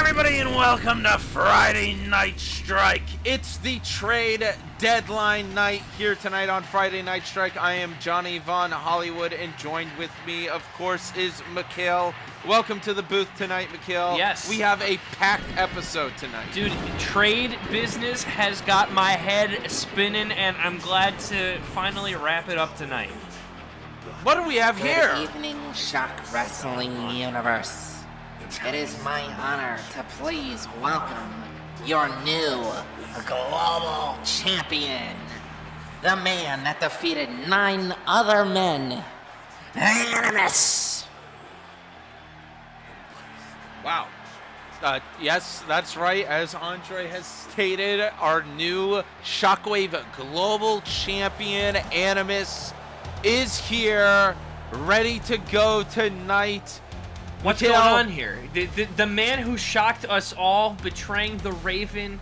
everybody, and welcome to Friday Night Strike. It's the trade deadline night here tonight on Friday Night Strike. I am Johnny Von Hollywood, and joined with me, of course, is Mikhail. Welcome to the booth tonight, Mikhail. Yes. We have a packed episode tonight. Dude, trade business has got my head spinning, and I'm glad to finally wrap it up tonight. What do we have here? Good evening, ShockWrestling Universe. It is my honor to please welcome your new global champion, the man that defeated 9 other men, Animus. Wow. Yes, that's right. As Andre has stated, our new Shockwave Global Champion, Animus, is here, ready to go tonight. What's going on here? The man who shocked us all, betraying the Raven.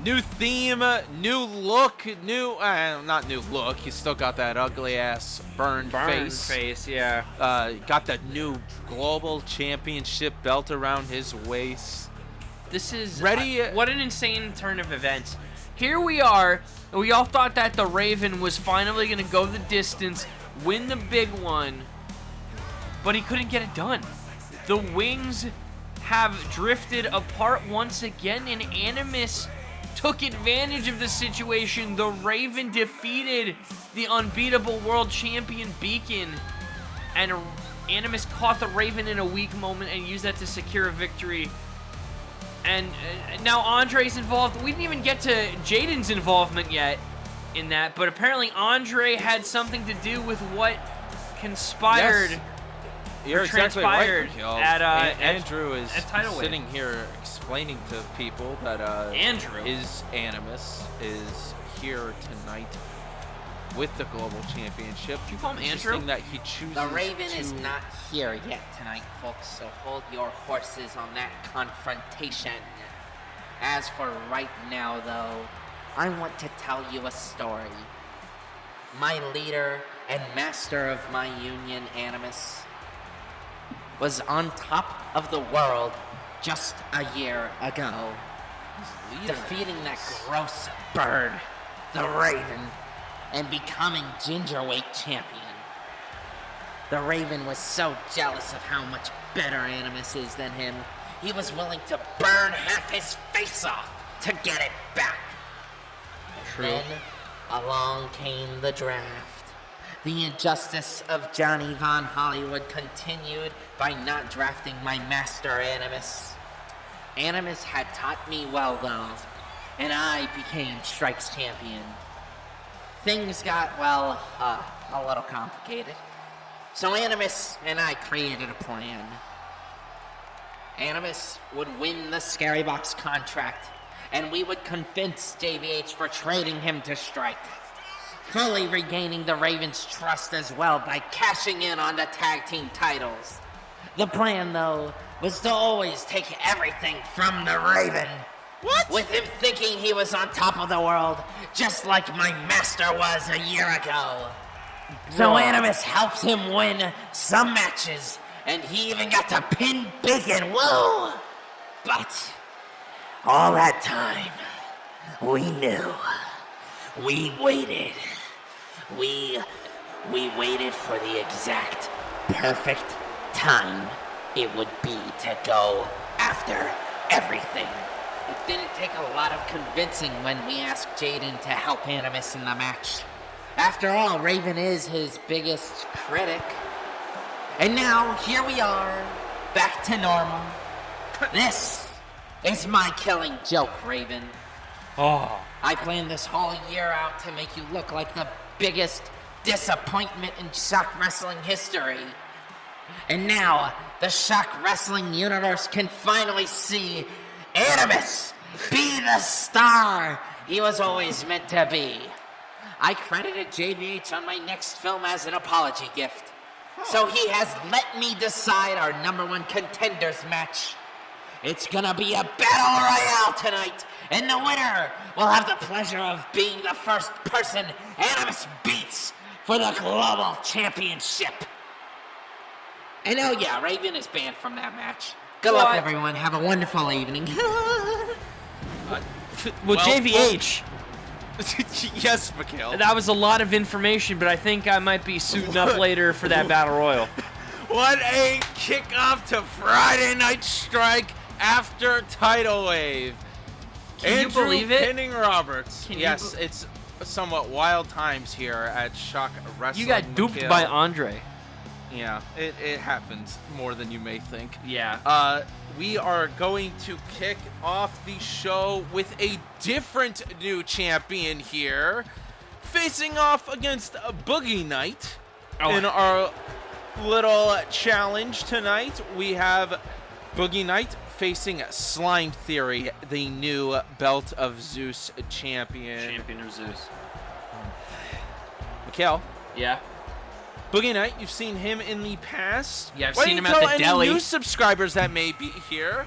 New theme, new look, not new look. He's still got that ugly ass burned face. Yeah. Got the new Global Championship belt around his waist. This is ready. What an insane turn of events. Here we are. We all thought that the Raven was finally going to go the distance, win the big one, but he couldn't get it done. The wings have drifted apart once again, and Animus took advantage of the situation. The Raven defeated the unbeatable world champion Beacon, and Animus caught the Raven in a weak moment and used that to secure a victory. And now Andre's involved. We didn't even get to Jaden's involvement yet in that, but apparently Andre had something to do with what conspired. Yes. You're exactly right, Mikhail. Andrew is sitting here explaining to people that Andrew is Animus is here tonight with the Global Championship. Did you call him Andrew? That he chooses The Raven is not here yet tonight, folks, so hold your horses on that confrontation. As for right now, though, I want to tell you a story. My leader and master of my union, Animus, was on top of the world just a year ago, defeating that gross bird, the Raven, and becoming Gingerweight champion. The Raven was so jealous of how much better Animus is than him, he was willing to burn half his face off to get it back. True. Then along came the draft. The injustice of Johnny Von Hollywood continued by not drafting my master, Animus. Animus had taught me well, though, and I became Strikes champion. Things got, well, a little complicated. So Animus and I created a plan. Animus would win the Scary Box contract, and we would convince JVH for trading him to Strike, fully regaining the Raven's trust as well by cashing in on the tag team titles. The plan, though, was to always take everything from the Raven. What? With him thinking he was on top of the world, just like my master was a year ago. So Animus helps him win some matches, and he even got to pin Beacon. Whoa! But all that time, we knew. We waited. We waited for the exact perfect time it would be to go after everything. It didn't take a lot of convincing when we asked Jaden to help Animus in the match. After all, Raven is his biggest critic. And now, here we are, back to normal. This is my killing joke, Raven. Oh. I planned this whole year out to make you look like the biggest disappointment in Shock Wrestling history. And now, the Shock Wrestling universe can finally see Animus be the star he was always meant to be. I credited JVH on my next film as an apology gift. So he has let me decide our #1 contenders match. It's gonna be a battle royale tonight, and the winner will have the pleasure of being the first person Animus beats for the Global Championship. And oh yeah, Raven is banned from that match. Good luck, What? everyone. Have a wonderful evening. Well, JVH. Yes, Mikhail. That was a lot of information, but I think I might be suiting up later for that Battle Royal. What a kickoff to Friday Night Strike after Tidal Wave. Can you believe it? Pinning Roberts. Can you Yes, it's somewhat wild times here at Shock Wrestling. You got duped Mikhail. by Andre. Yeah, it happens more than you may think. Yeah. We are going to kick off the show with a different new champion here, facing off against Boogie Knight in our little challenge tonight. We have Boogie Knight facing Slime Theory, the new Belt of Zeus champion. Champion of Zeus. Mikhail, Yeah. Boogie Knight, you've seen him in the past. Yeah, I've Why seen don't him you at tell the any deli. new subscribers that may be here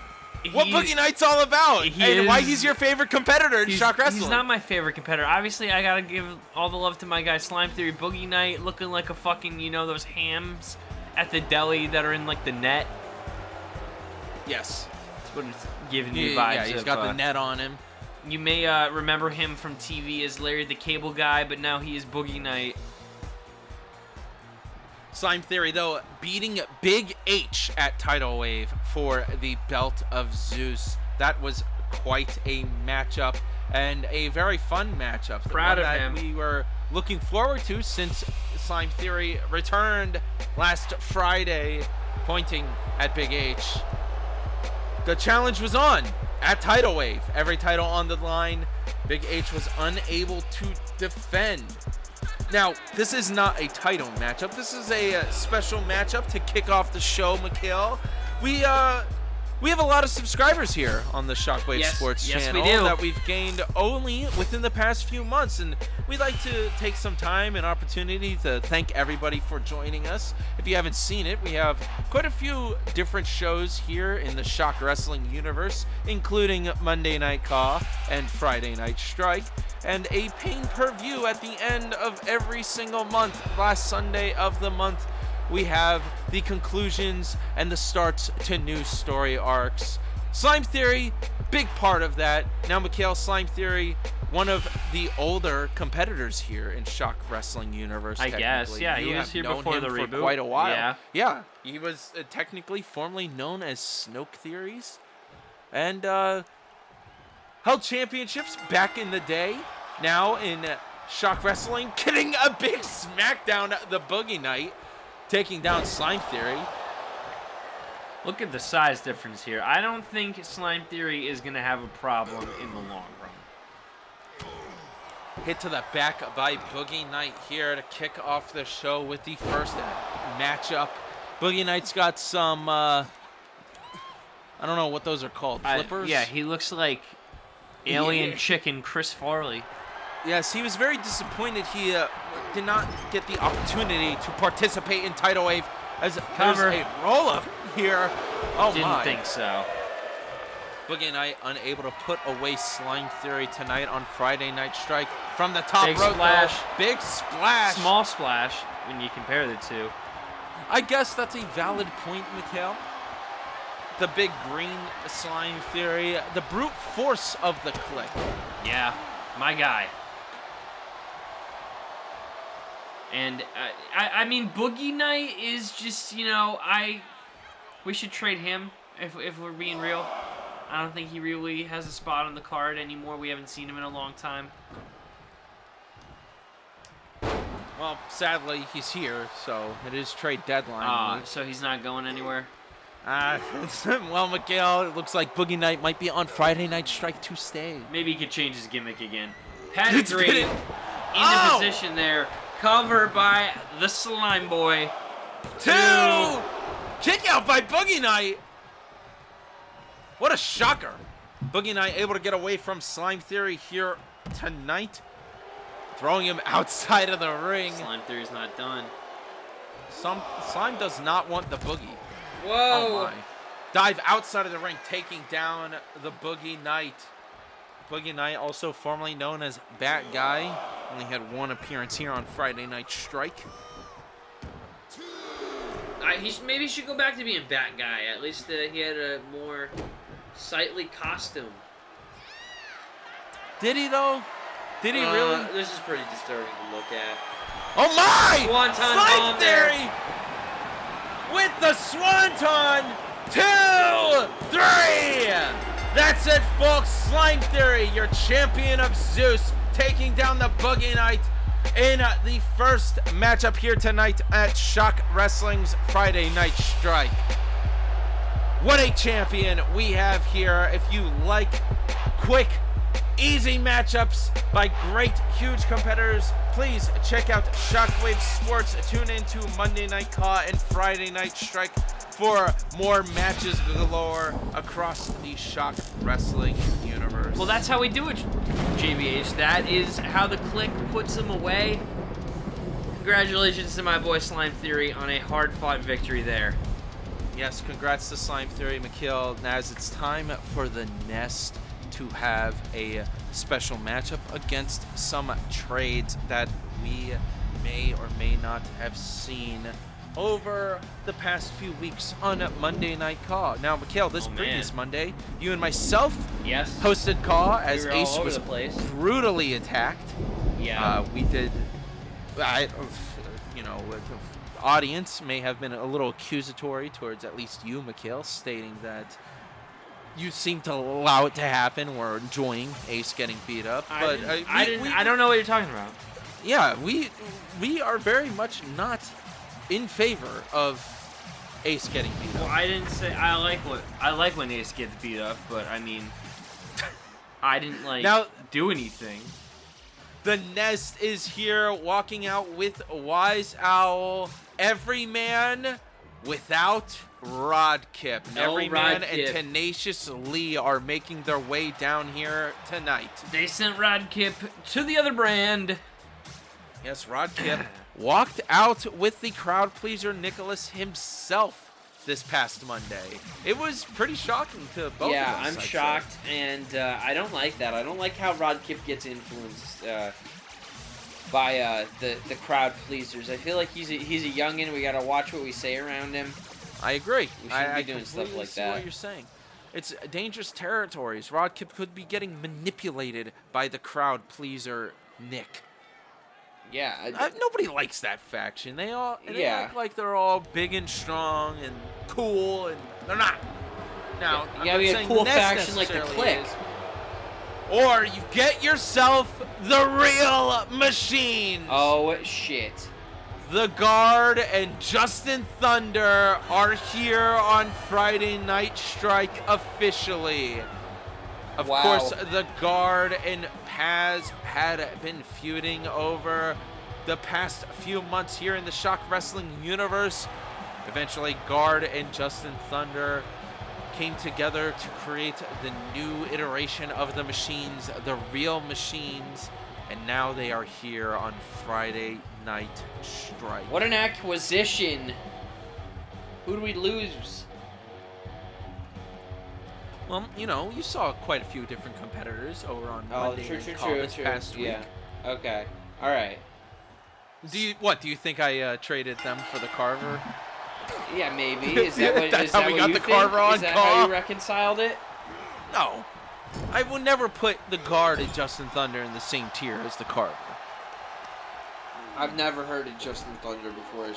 what He- Boogie Knight's all about and why is- he's your favorite competitor in Shock Wrestling. He's not my favorite competitor. Obviously, I gotta give all the love to my guy Slime Theory. Boogie Knight looking like a fucking, those hams at the deli that are in like the net. Yes. That's what it's giving me vibes Yeah, he's of, got the net on him. You may remember him from TV as Larry the Cable Guy, but now he is Boogie Knight. Slime Theory, though, beating Big H at Tidal Wave for the Belt of Zeus. That was quite a matchup and a very fun matchup. Proud of One that him. we were looking forward to since Slime Theory returned last Friday, pointing at Big H. The challenge was on at Tidal Wave. Every title on the line. Big H was unable to defend. Now, this is not a title matchup. This is a special matchup to kick off the show, Mikhail. We have a lot of subscribers here on the Shockwave Sports channel we do. that we've gained only within the past few months, and we'd like to take some time and opportunity to thank everybody for joining us. If you haven't seen it, we have quite a few different shows here in the Shock Wrestling universe, including Monday Night Caw and Friday Night Strike, and a pay-per-view at the end of every single month. Last Sunday of the month, we have the conclusions and the starts to new story arcs. Slime Theory, big part of that. Now, Mikhail, Slime Theory, one of the older competitors here in Shock Wrestling universe. I guess, technically. yeah, You he was have here known before him the for reboot. quite a while. Yeah. Yeah, he was technically formerly known as Snoke Theories, and held championships back in the day. Now in Shock Wrestling, getting a big smackdown, the Boogie Knight, taking down Slime Theory. Look at the size difference here. I don't think Slime Theory is going to have a problem in the long run. Hit to the back by Boogie Knight here to kick off the show with the first matchup. Boogie Knight's got some, I don't know what those are called, flippers? Yeah, he looks like alien Yeah. chicken Chris Farley. Yes, he was very disappointed he did not get the opportunity to participate in Tidal Wave as Cover. there's a roll-up here. Oh, Didn't my. think so. Boogie Knight unable to put away Slime Theory tonight on Friday Night Strike from the top Big rope. splash. Big splash. Small splash when you compare the two. I guess that's a valid point, Mikhail. The big green Slime Theory, the brute force of the clique. Yeah, my guy. And I mean, Boogie Knight is just, we should trade him if we're being real. I don't think he really has a spot on the card anymore. We haven't seen him in a long time. Well, sadly, he's here, so it is trade deadline week. So he's not going anywhere. Well, Mikhail, it looks like Boogie Knight might be on Friday Night Strike to stay. Maybe he could change his gimmick again. Pedigree in Oh! the position there. Cover by the Slime Boy. Two! Kick out by Boogie Knight. What a shocker. Boogie Knight able to get away from Slime Theory here tonight. Throwing him outside of the ring. Slime Theory's not done. Slime does not want the Boogie. Whoa! Oh my. Dive outside of the ring, taking down the Boogie Knight. Boogie Knight, also formerly known as Bat Guy. Only had one appearance here on Friday Night Strike. Maybe he should go back to being Bat Guy. At least he had a more sightly costume. Did he though? Did he really? This is pretty disturbing to look at. Oh my! Swanton Slime bomb Theory with the Swanton. 2, 3. That's it, folks. Slime Theory, your champion of Zeus, taking down the Boogie Knight in the first matchup here tonight at Shock Wrestling's Friday Night Strike. What a champion we have here. If you like quick, easy matchups by great, huge competitors, please check out Shockwave Sports. Tune into Monday Night Caw and Friday Night Strike for more matches galore across the Shock Wrestling universe. Well, that's how we do it, JBH. That is how the Click puts them away. Congratulations to my boy Slime Theory on a hard-fought victory there. Yes, congrats to Slime Theory, McKeel. Now it's time for the Nest to have a special matchup against some trades that we may or may not have seen over the past few weeks on Monday Night Caw. Now, McKeel, this previous Monday, you and myself hosted Caw as Ace was brutally attacked. Yeah. We did, the audience may have been a little accusatory towards at least you, McKeel, stating that you seem to allow it to happen or enjoying Ace getting beat up. But I don't know what you're talking about. Yeah, we are very much not in favor of Ace getting beat up. Well, I didn't say I like when Ace gets beat up, but I mean, I didn't do anything. The Nest is here, walking out with Wise Owl, Everyman without Rodkip. No Everyman Rodkip. and Tenacious Lee are making their way down here tonight. They sent Rodkip to the other brand. Yes, Rodkip walked out with the crowd pleaser Nicholas himself this past Monday. It was pretty shocking to both of us. Yeah, I'm shocked, and I don't like that. I don't like how Rodkip gets influenced by the crowd pleasers. I feel like he's a youngin'. We gotta watch what we say around him. I agree. We shouldn't be doing stuff like that. What you're saying. It's dangerous territories. Rodkip could be getting manipulated by the crowd pleaser Nick. Yeah. Nobody likes that faction. They act like they're all big and strong and cool, and they're not. Now, you gotta be a cool faction like the Click. Or you get yourself the real machines. Oh, shit. The Guard and Justin Thunder are here on Friday Night Strike officially. Of course, the Guard and Paz had been feuding over the past few months here in the Shock Wrestling universe. Eventually, Guard and Justin Thunder came together to create the new iteration of the Machines, the real Machines, and now they are here on Friday Night Strike. What an acquisition. Who do we lose? Well, you saw quite a few different competitors over on Monday Night Caw this past week. Yeah. Okay. All right. Do you think I traded them for the Carver? Yeah, maybe. Is that what? That's how we got the Carver on Caw. Is that how you reconciled it? No, I would never put the Guard and Justin Thunder in the same tier as the Carver. I've never heard of Justin Thunder before.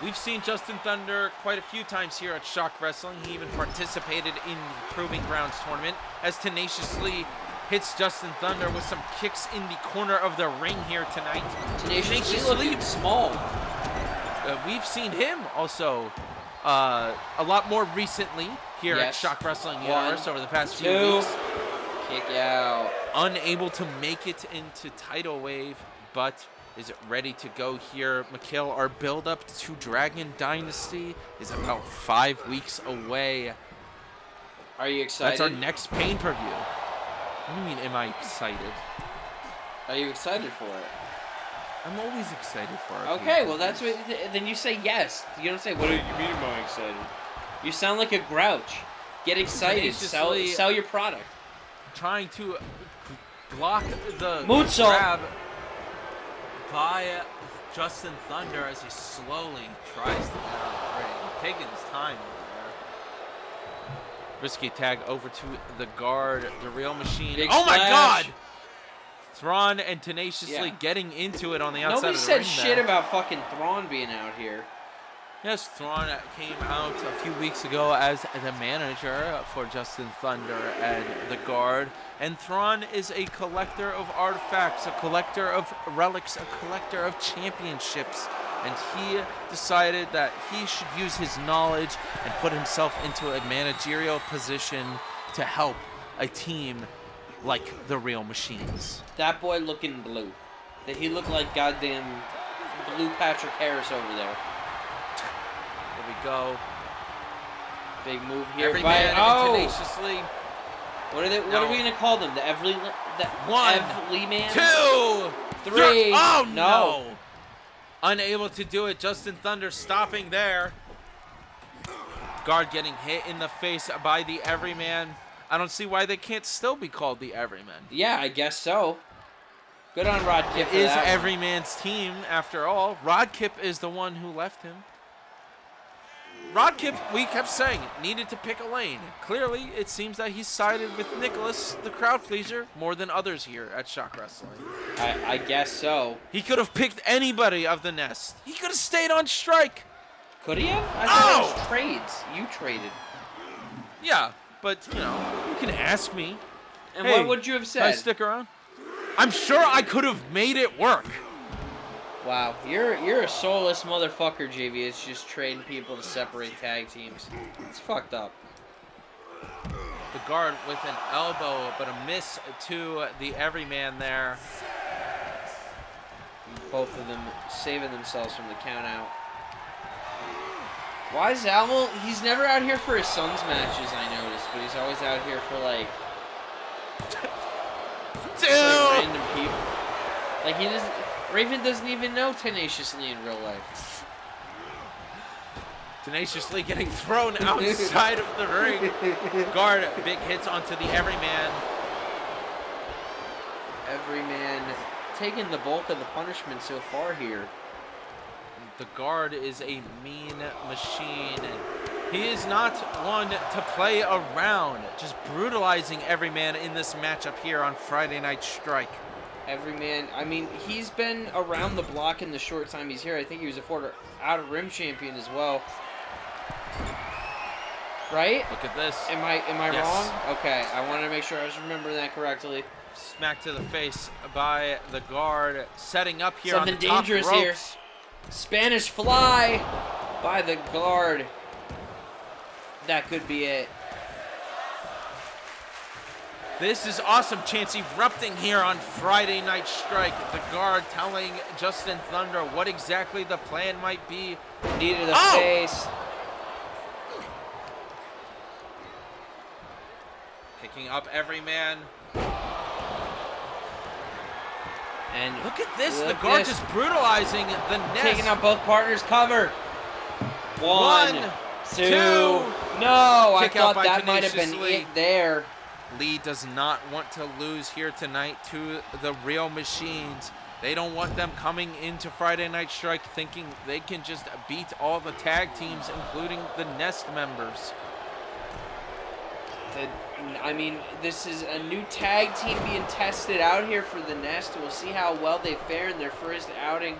We've seen Justin Thunder quite a few times here at Shock Wrestling. He even participated in the Proving Grounds tournament as tenaciously hits Justin Thunder with some kicks in the corner of the ring here tonight. Tenaciously looking small. We've seen him also a lot more recently here at Shock Wrestling Universe over the past few weeks. Kick out. Unable to make it into Tidal Wave, but is ready to go here. McKeel, our build-up to Dragon Dynasty is about 5 weeks away. Are you excited? That's our next per-view. What do you mean, am I excited? Are you excited for it? I'm always excited for it. Okay, well that's what. Then you say yes. You don't say, what do you mean am I excited? You sound like a grouch. Get excited. Sell your product. Trying to block the Moonsault. grab by Justin Thunder as he slowly tries to get out of the ring. Taking his time over there. Risky tag over to the guard, the Real Machine. Big oh my splash. God! Thrawn and tenaciously getting into it on the outside Nobody of the ring. said shit about fucking Thrawn being out here. Yes, Thrawn came out a few weeks ago as the manager for Justin Thunder and the guard. And Thrawn is a collector of artifacts, a collector of relics, a collector of championships. And he decided that he should use his knowledge and put himself into a managerial position to help a team like the Real Machines. That boy looking blue. That he looked like goddamn blue Patrick Harris over there. There we go. Big move here Every by man tenaciously. What are we gonna call them? The Everly man? 2, 3. Oh no! Unable to do it. Justin Thunder stopping there. Guard getting hit in the face by the Everyman. I don't see why they can't still be called the Everyman. Yeah, I guess so. Good on Rod Kip. It is Everyman's team after all. Rod Kip is the one who left him. Rod Kip, we kept saying, needed to pick a lane. Clearly, it seems that he sided with Nicholas, the crowd pleaser, more than others here at Shock Wrestling. I guess so. He could have picked anybody of the Nest. He could have stayed on strike. Could he have? I thought it was trades. You traded. Yeah, but, you know, you can ask me. And hey, what would you have said? Can I stick around? I'm sure I could have made it work. Wow, you're a soulless motherfucker, JV. It's just trading people to separate tag teams. It's fucked up. The guard with an elbow, but a miss to the Everyman there. Both of them saving themselves from the count out. Why is Almo? He's never out here for his son's matches, I noticed, but he's always out here for like random people. Like he doesn't. Raven doesn't even know Tenaciously in real life. Tenaciously getting thrown outside of the ring. Guard, big hits onto the Everyman. Everyman taking the bulk of the punishment so far here. The guard is a mean machine. He is not one to play around. Just brutalizing Everyman in this matchup here on Friday Night Strike. Everyman, I mean, he's been around the block in the short time he's here. I think he was a former out-of-rim champion as well. Right? Look at this. Am I Yes. wrong? Okay, I want to make sure I was remembering that correctly. Smack to the face by the guard. Setting up here Something on the top dangerous ropes. here. Spanish fly by the guard. That could be it. This is awesome. Chance erupting here on Friday Night Strike. The guard telling Justin Thunder what exactly the plan might be. Knee to the face. Picking up Everyman. And look at this. Look the guard this. just brutalizing the Nest. Taking out both partners. Cover. One, two. two. No, I Kick out thought by that might have been Tenaciously. it there. Lee does not want to lose here tonight to the Real Machines. They don't want them coming into Friday Night Strike thinking they can just beat all the tag teams, including the Nest members. I mean, this is a new tag team being tested out here for the Nest. We'll see how well they fare in their first outing.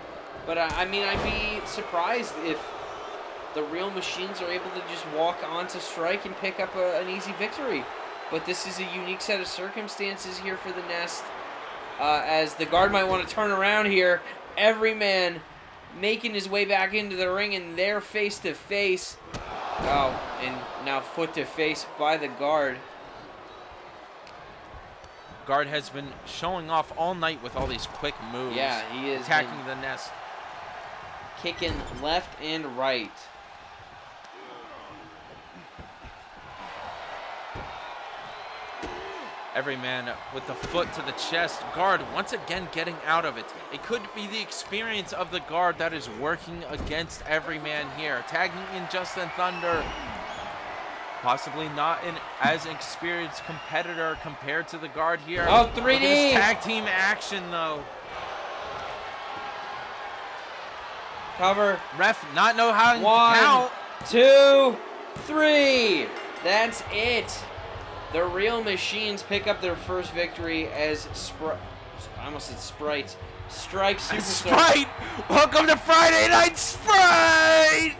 But, I mean, I'd be surprised if the Real Machines are able to just walk onto Strike and pick up an easy victory. But this is a unique set of circumstances here for the Nest. As the guard might want to turn around here. Everyman making his way back into the ring, and they're face to face. Oh, and now foot to face by the guard. Guard has been showing off all night with all these quick moves. Yeah, he is attacking the Nest. Kicking left and right. Everyman with the foot to the chest. Guard once again getting out of it. It could be the experience of the guard that is working against Everyman here. Tagging in Justin Thunder. Possibly not an as experienced competitor compared to the guard here. Oh, 3D! Look at this tag team action though. Cover. Ref not know how to 1, count. 2, 3. That's it. The Real Machines pick up their first victory as I almost said Sprite. Strike Superstar. Sprite! Welcome to Friday Night Sprite!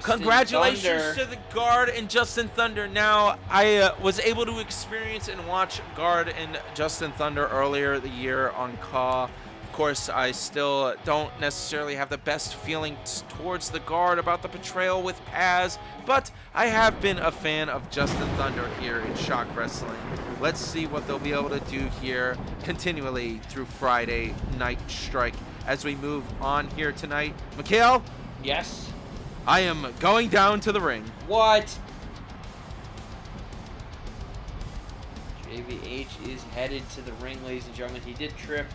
Congratulations to the Guard and Justin Thunder. Now, I was able to experience and watch Guard and Justin Thunder earlier the year on Caw. Of course, I still don't necessarily have the best feelings towards the Guard about the betrayal with Paz, but I have been a fan of Justin Thunder here in Shock Wrestling. Let's see what they'll be able to do here continually through Friday Night Strike as we move on here tonight. Mikhail? Yes? I am going down to the ring. What? JVH is headed to the ring, ladies and gentlemen. He did trip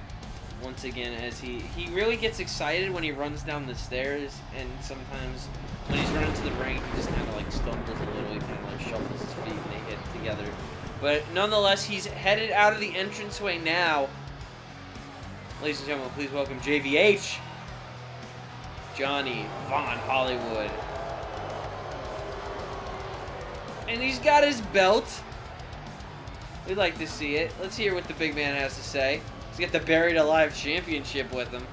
once again as he really gets excited when he runs down the stairs, and sometimes when he's running to the ring, he just kind of like stumbles a little. He kind of like shuffles his feet and they hit together. But nonetheless, he's headed out of the entranceway now. Ladies and gentlemen, please welcome JVH. Johnny Von Hollywood. And he's got his belt. We'd like to see it. Let's hear what the big man has to say. He's got the Buried Alive Championship with him.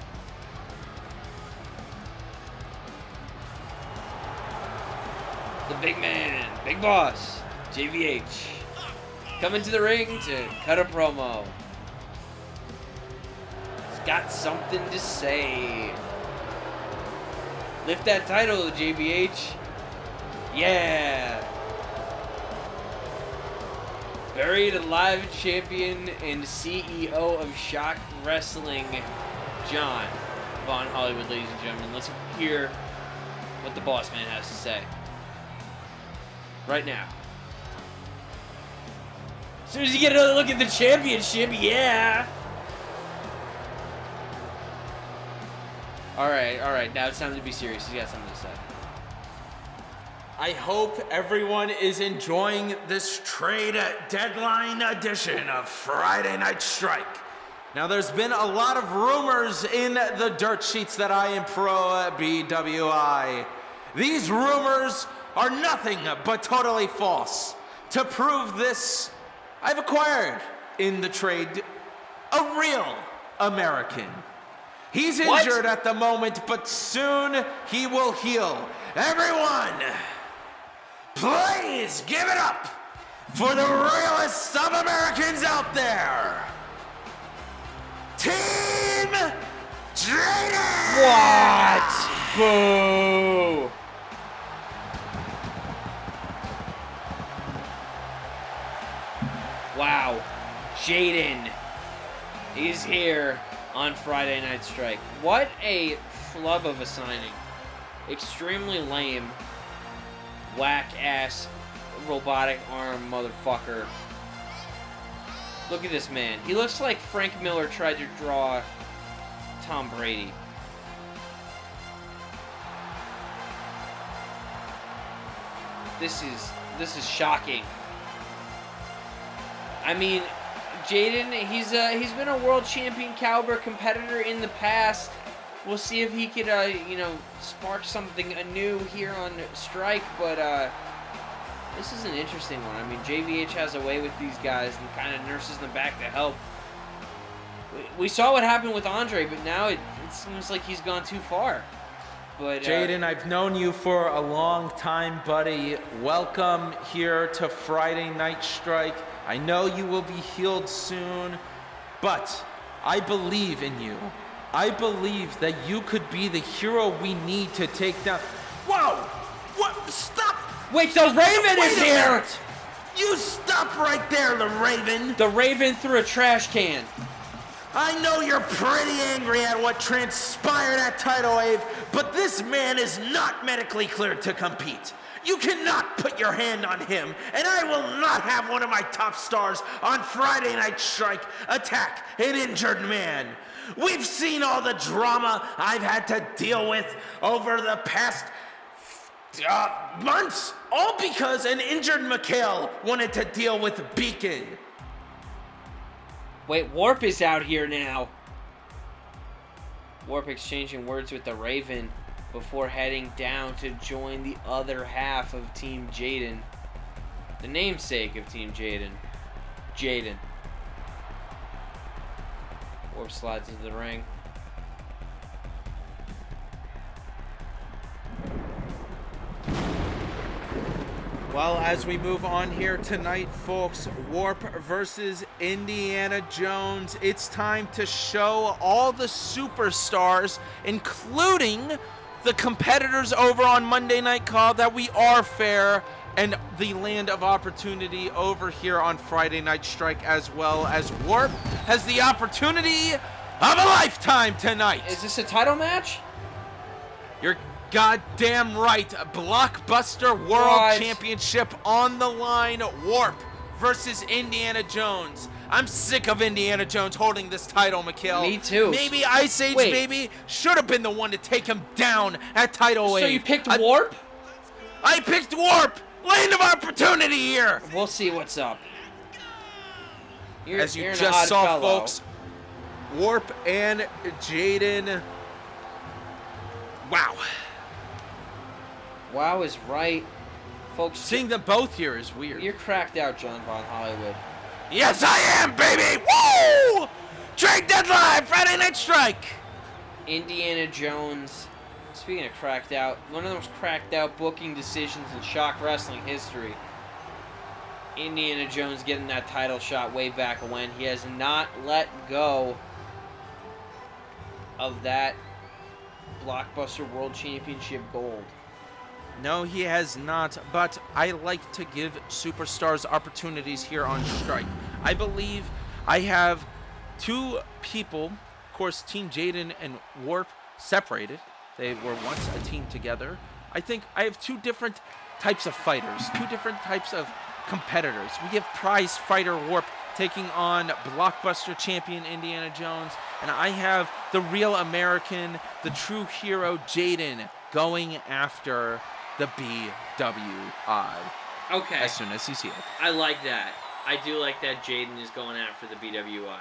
The big man, big boss, JVH. Coming to the ring to cut a promo. He's got something to say. Lift that title, JVH. Yeah. Buried Alive Champion and CEO of Shock Wrestling, John Von Hollywood, ladies and gentlemen. Let's hear what the boss man has to say. Right now. As soon as you get another look at the championship, yeah. Alright, now it's time to be serious. He's got something to say. I hope everyone is enjoying this trade deadline edition of Friday Night Strike. Now, there's been a lot of rumors in the dirt sheets that I am pro BWI. These rumors are nothing but totally false. To prove this, I've acquired in the trade a real American. He's injured at the moment, but soon he will heal. Everyone, please give it up for the realest of Americans out there. Team Jaden! What? Boo! Wow. Jaden is here on Friday Night Strike. What a flub of a signing. Extremely lame. Whack-ass robotic arm motherfucker. Look at this man. He looks like Frank Miller tried to draw Tom Brady. This is shocking. I mean, Jaden, he's been a world champion caliber competitor in the past. We'll see if he could, spark something anew here on Strike, but this is an interesting one. I mean, JVH has a way with these guys and kind of nurses them back to help. We saw what happened with Andre, but now it seems like he's gone too far. But Jaden, I've known you for a long time, buddy. Welcome here to Friday Night Strike. I know you will be healed soon, but I believe in you. I believe that you could be the hero we need to take down. Whoa! What? Stop! Wait, the Raven is here! Minute. You stop right there, the Raven! The Raven threw a trash can. I know you're pretty angry at what transpired at Tidal Wave, but this man is not medically cleared to compete. You cannot put your hand on him, and I will not have one of my top stars on Friday Night Strike attack an injured man. We've seen all the drama I've had to deal with over the past months, all because an injured Mikhail wanted to deal with Beacon. Wait, Warp is out here now. Warp exchanging words with the Raven before heading down to join the other half of Team Jaden. The namesake of Team Jaden. Jaden. Warp slides into the ring. Well, as we move on here tonight, folks, Warp versus Indiana Jones. It's time to show all the superstars, including the competitors over on Monday Night Call, that we are fair, and the land of opportunity over here on Friday Night Strike, as well as Warp has the opportunity of a lifetime tonight. Is this a title match? You're goddamn right. Blockbuster World Championship on the line. Warp versus Indiana Jones. I'm sick of Indiana Jones holding this title, Mikhail. Me too. Maybe Ice Age Baby should have been the one to take him down at Title Wave. So you picked Warp? I picked Warp. Land of opportunity here. We'll see what's up. As you just saw, folks, Warp and Jaden. Wow. Wow is right. Folks, seeing them both here is weird. You're cracked out, John Von Hollywood. Yes, I am, baby! Woo! Trade deadline, Friday Night Strike! Indiana Jones, speaking of cracked out, one of the most cracked out booking decisions in Shock Wrestling history. Indiana Jones getting that title shot way back when. He has not let go of that Blockbuster World Championship gold. No, he has not, but I like to give superstars opportunities here on Strike. I believe I have two people, of course, Team Jaden and Warp separated. They were once a team together. I think I have two different types of fighters, two different types of competitors. We have prize fighter Warp taking on Blockbuster champion Indiana Jones, and I have the real American, the true hero Jaden going after the BWI. Okay. As soon as he's healed. I like that. I do like that Jaden is going after the BWI.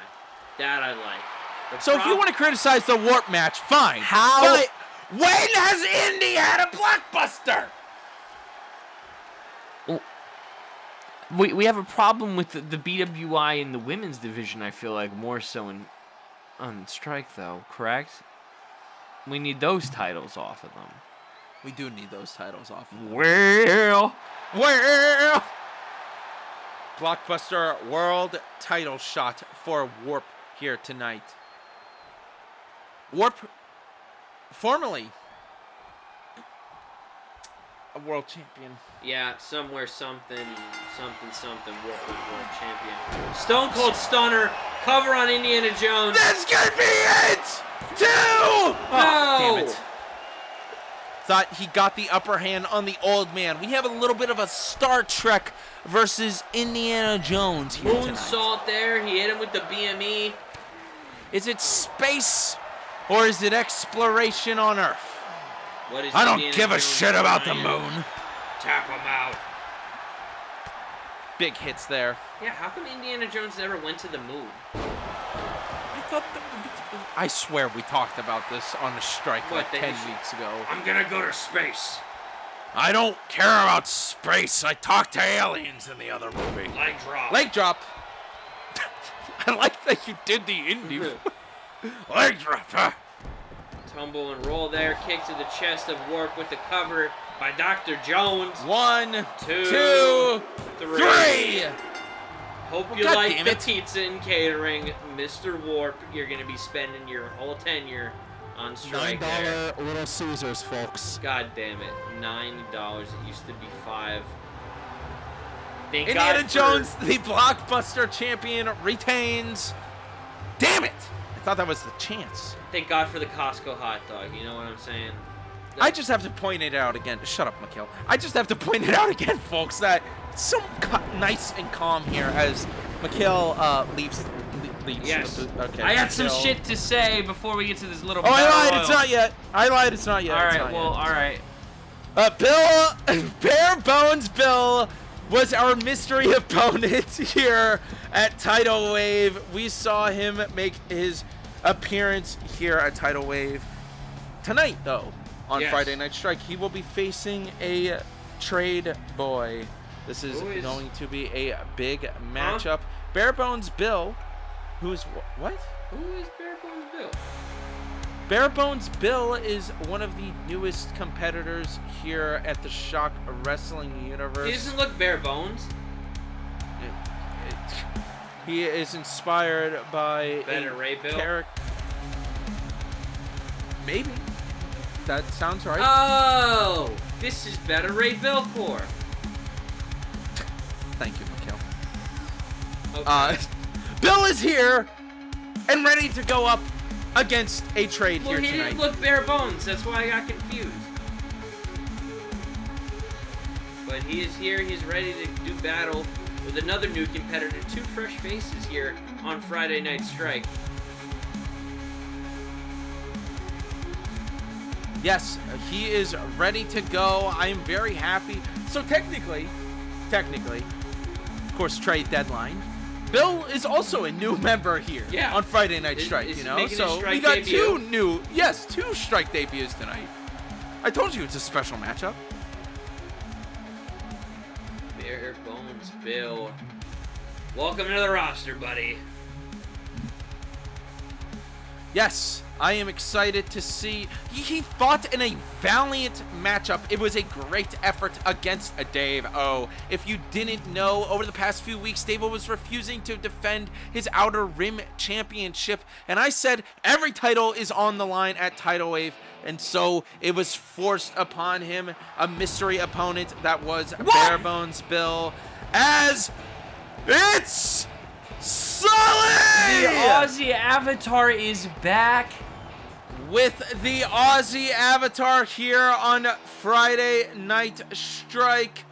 That I like. So if you want to criticize the Warp match, fine. How? But when has Indy had a Blockbuster? We have a problem with the BWI in the women's division, I feel like, more so on Strike, though, correct? We need those titles off of them. We do need those titles off of them. Well. Blockbuster World title shot for Warp here tonight. Warp, formerly a world champion. Yeah, somewhere something, Warp was world champion. Stone Cold Stunner, cover on Indiana Jones. This could be it! Two! Oh, damn it. Thought he got the upper hand on the old man. We have a little bit of a Star Trek versus Indiana Jones here tonight. Moonsault there. He hit him with the BME. Is it space or is it exploration on Earth? What is I don't Indiana give a Jones shit about the trying? moon. Tap him out. Big hits there. Yeah, how come Indiana Jones never went to the moon? I swear we talked about this on the Strike What, like 10 weeks ago. I'm gonna go to space. I don't care about space. I talked to aliens in the other movie. Leg drop. Leg drop. I like that you did the indie. Leg drop. Huh? Tumble and roll there. Kick to the chest of Warp with the cover by Dr. Jones. 1, Two, 2, 3. Hope you like the pizza and catering, Mr. Warp. You're going to be spending your whole tenure on Strike there. $9 Little Caesars, folks. God damn it. $9. It used to be $5. Thank Indiana God Jones, the Blockbuster champion, retains. Damn it! I thought that was the chance. Thank God for the Costco hot dog. You know what I'm saying? I just have to point it out again. Shut up, Mikhail. I just have to point it out again, folks, that it's so nice and calm here as Mikhail leaves. Yes. Okay. I had some shit to say before we get to this little. Oh, I lied. battle It's royal. not yet. I lied. It's not yet. All It's right. not Well. yet. All right. Bill, Bare Bones Bill was our mystery opponent here at Tidal Wave. We saw him make his appearance here at Tidal Wave. Tonight, though, on Yes. Friday Night Strike, he will be facing a trade boy. This is Who is- going to be a big matchup. Bare Bones Bill, who is what? Who is Bare Bones Bill? Bare Bones Bill is one of the newest competitors here at the Shock Wrestling universe. He doesn't look bare bones. He is inspired by Better Ray Bill? character. Maybe. That sounds right. Oh, this is Better Ray Bill Corps. Thank you, Mikhail. Okay. Bill is here and ready to go up against a trade Well, here he tonight. didn't look bare bones. That's why I got confused. But he is here. He's ready to do battle with another new competitor. Two fresh faces here on Friday Night Strike. Yes, he is ready to go. I am very happy. So technically, of course, trade deadline. Bill is also a new member here Yeah. on Friday Night Is- Strike, is you he know? making his So we strike got debut? two strike debuts tonight. I told you it's a special matchup. Bare Bones Bill. Welcome to the roster, buddy. Yes, I am excited to see. He fought in a valiant matchup. It was a great effort against a Dave O. If you didn't know, over the past few weeks, Dave O was refusing to defend his Outer Rim Championship. And I said every title is on the line at Tidal Wave. And so it was forced upon him, a mystery opponent that was Bare Bones Bill. As it's Sully! The Aussie Avatar is back. With the Aussie Avatar here on Friday Night Strike.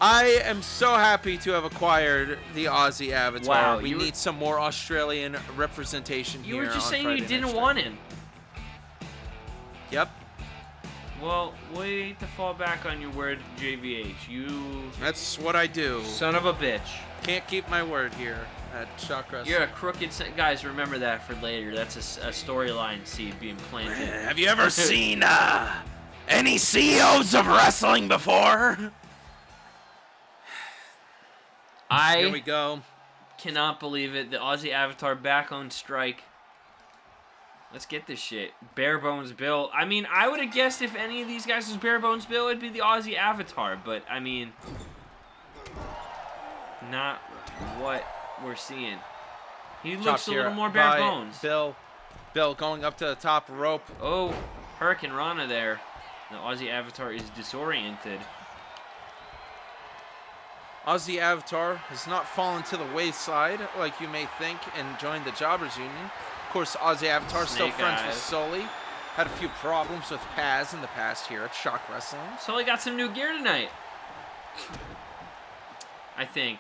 I am so happy to have acquired the Aussie Avatar. Wow, we need some more Australian representation You here were just on saying Friday you Night didn't Strike. want him. Yep, Well, wait to fall back on your word, JVH. You that's what I do. son of a bitch. Can't keep my word here at ShockWrestling. You're a crooked guys. Remember that for later. That's a storyline seed being planted. Have you ever seen any CEOs of wrestling before? Here we I go. cannot believe it. The Aussie Avatar back on strike. Let's get this shit. Bare Bones Bill. I mean, I would have guessed if any of these guys was Bare Bones Bill, it'd be the Aussie Avatar. But I mean, not what we're seeing. He looks Chopped a here little more bare by bones. Bill going up to the top rope. Oh, Hurricane Rana there. The Aussie Avatar is disoriented. Aussie Avatar has not fallen to the wayside like you may think and joined the Jobbers Union. Of course, Aussie Avatar still Snake friends with Eyes. Sully. Had a few problems with Paz in the past here at Shock Wrestling. Sully got some new gear tonight. I think.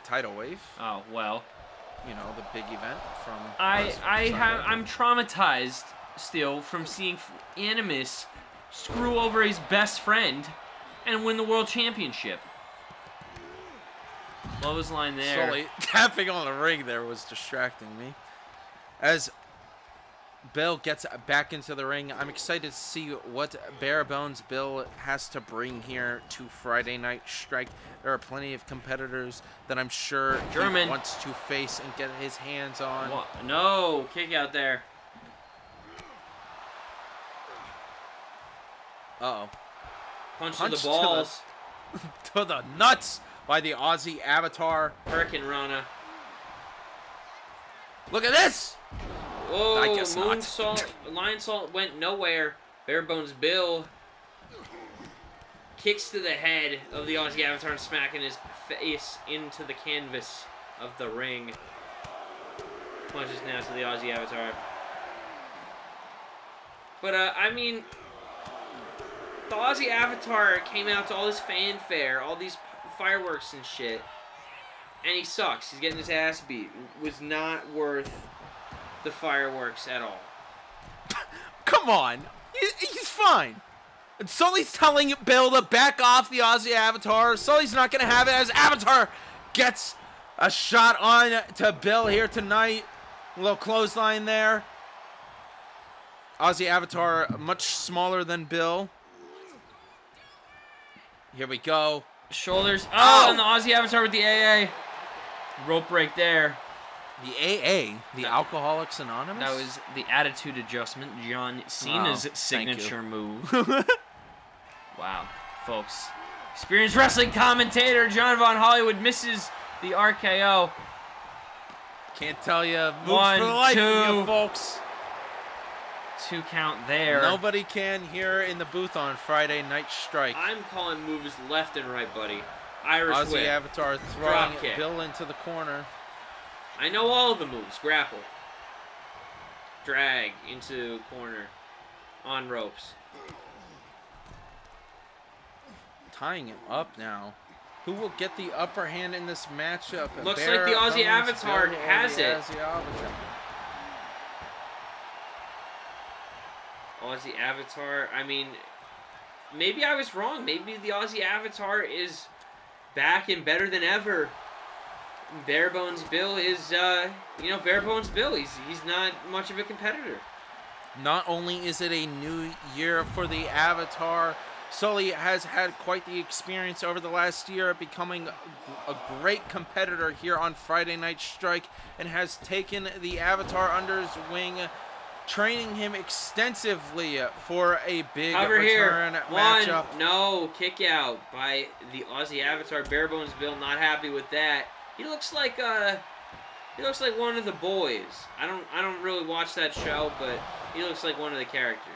Tidal Wave, Oh well. you know, the big event from. I'm traumatized still from seeing Animus screw over his best friend and win the world championship. Clothesline there. Sully tapping on the ring there was distracting me. As Bill gets back into the ring, I'm excited to see what Bare Bones Bill has to bring here to Friday Night Strike. There are plenty of competitors that I'm sure German. he wants to face and get his hands on. What? No, kick out there. Uh-oh. Punch to Punch the to the- balls. To the nuts by the Aussie Avatar. Hurricane Rana. Look at this! Oh, I guess not. moonsault. Lion salt went nowhere. Bare Bones Bill kicks to the head of the Aussie Avatar and smacking his face into the canvas of the ring. Punches now to the Aussie Avatar. But, I mean, the Aussie Avatar came out to all this fanfare, all these fireworks and shit, and he sucks. He's getting his ass beat. Was not worth the fireworks at all. Come on. He's fine. And Sully's telling Bill to back off the Aussie Avatar. Sully's not going to have it as Avatar gets a shot on to Bill here tonight. A little clothesline there. Aussie Avatar, much smaller than Bill. Here we go. Shoulders. Oh, and the Aussie Avatar with the AA. Rope break there. The AA, the Alcoholics Anonymous? That was the attitude adjustment, John Cena's signature move. Wow, folks. Experienced wrestling commentator John Von Hollywood misses the RKO. Can't tell you. Moves One, for the life of two. you folks. 2 count there. Nobody can here in the booth on Friday Night Strike. I'm calling moves left and right, buddy. Irish Aussie whip. Avatar throwing Drop kick. Bill into the corner. I know all of the moves. Grapple. Drag into corner. On ropes. Tying him up now. Who will get the upper hand in this matchup? Looks like the Aussie Avatar has it. Aussie Avatar, I mean, maybe I was wrong. Maybe the Aussie Avatar is back and better than ever. Bare Bones Bill is, Bare Bones Bill. He's not much of a competitor. Not only is it a new year for the Avatar, Sully has had quite the experience over the last year, becoming a great competitor here on Friday Night Strike, and has taken the Avatar under his wing, training him extensively for a big return matchup. No, kick out by the Aussie Avatar. Bare Bones Bill not happy with that. He looks like one of the boys. I don't really watch that show, but he looks like one of the characters.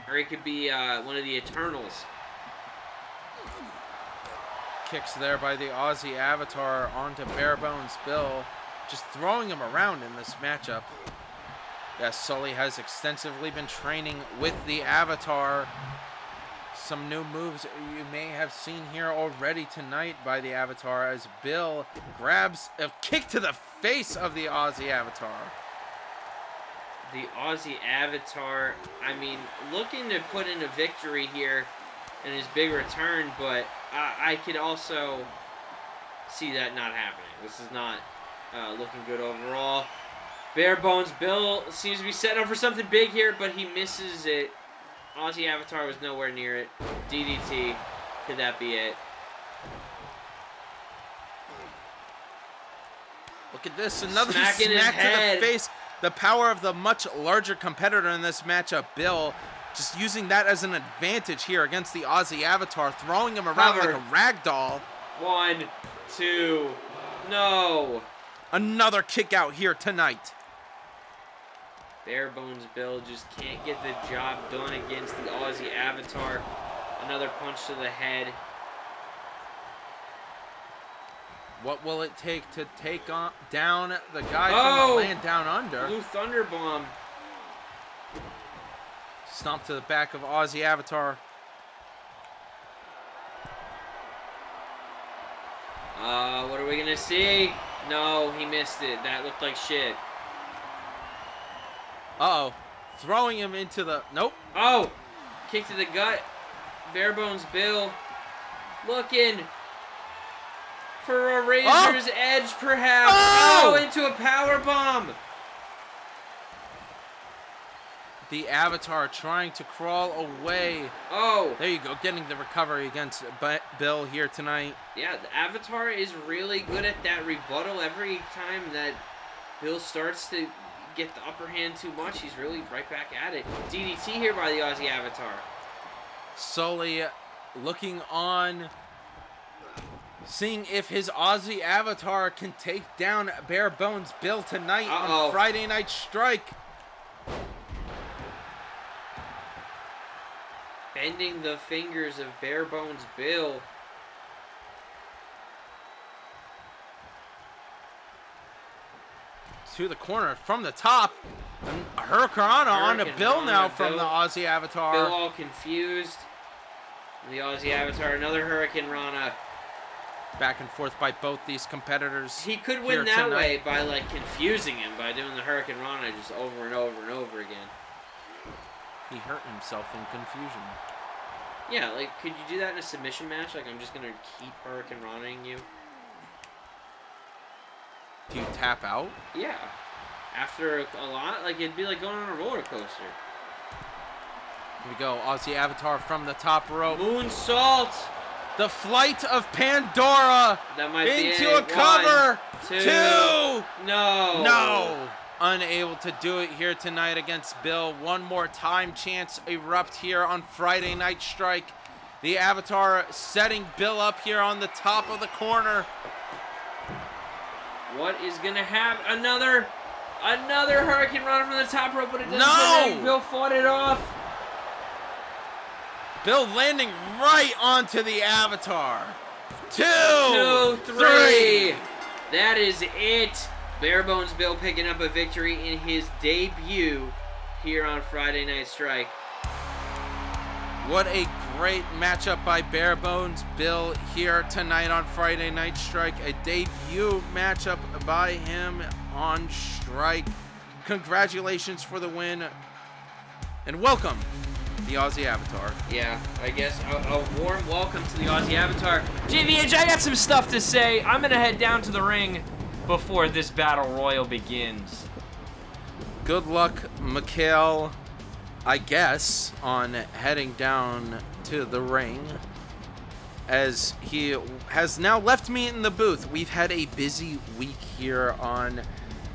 Or he could be one of the Eternals. Kicks there by the Aussie Avatar onto Bare Bones Bill, just throwing him around in this matchup. Yes, Sully has extensively been training with the Avatar. Some new moves you may have seen here already tonight by the Avatar as Bill grabs a kick to the face of the Aussie Avatar. The Aussie Avatar, I mean, looking to put in a victory here in his big return, but I could also see that not happening. This is not looking good overall. Bare Bones Bill seems to be setting up for something big here, but he misses it. Aussie Avatar was nowhere near it. DDT. Could that be it? Look at this. Another Smack smack in his to head. the face. The power of the much larger competitor in this matchup, Bill, just using that as an advantage here against the Aussie Avatar, throwing him around Cover. like a rag doll. 1, 2, no. Another kick out here tonight. Bare Bones Bill just can't get the job done against the Aussie Avatar. Another punch to the head. What will it take to take down the guy from the land down under? Blue Thunder Bomb. Stomp to the back of Aussie Avatar. What are we going to see? No, he missed it. That looked like shit. Uh-oh. Throwing him into the... Nope. Oh! Kick to the gut. Bare Bones Bill looking for a razor's edge, perhaps. Oh! Oh, into a power bomb. The Avatar trying to crawl away. Oh. There you go, getting the recovery against Bill here tonight. Yeah, the Avatar is really good at that rebuttal. Every time that Bill starts to get the upper hand too much, he's really right back at it. DDT here by the Aussie Avatar. Sully looking on, seeing if his Aussie Avatar can take down Bare Bones Bill tonight on Friday Night Strike. Bending the fingers of Bare Bones Bill. To the corner from the top. And a Hurricanrana onto Bill now from the Aussie Avatar. Bill all confused. The Aussie Avatar, another Hurricanrana. Back and forth by both these competitors. He could win that way by like confusing him by doing the Hurricanrana just over and over and over again. He hurt himself in confusion. Yeah, like, could you do that in a submission match? Like, I'm just going to keep Hurricanranaing you? Do you tap out? Yeah. after a lot, like it'd be like going on a roller coaster. Here we go. Aussie Avatar from the top rope. Moonsault. The flight of Pandora That might be into it. a cover. 1, 2. No. No. Unable to do it here tonight against Bill. One more time chance erupt here on Friday Night Strike. The Avatar setting Bill up here on the top of the corner. What is gonna happen? Another Hurricane Runner from the top rope, but it doesn't No! connect. Bill fought it off. Bill landing right onto the Avatar. 2, 3. That is it. Bare Bones Bill picking up a victory in his debut here on Friday Night Strike. What a great matchup by Bare Bones Bill here tonight on Friday Night Strike. A debut matchup by him on Strike. Congratulations for the win. And welcome, the Aussie Avatar. Yeah, I guess a warm welcome to the Aussie Avatar. JVH, I got some stuff to say. I'm going to head down to the ring before this battle royal begins. Good luck, Mikhail, I guess, on heading down to the ring, as he has now left me in the booth. We've had a busy week here on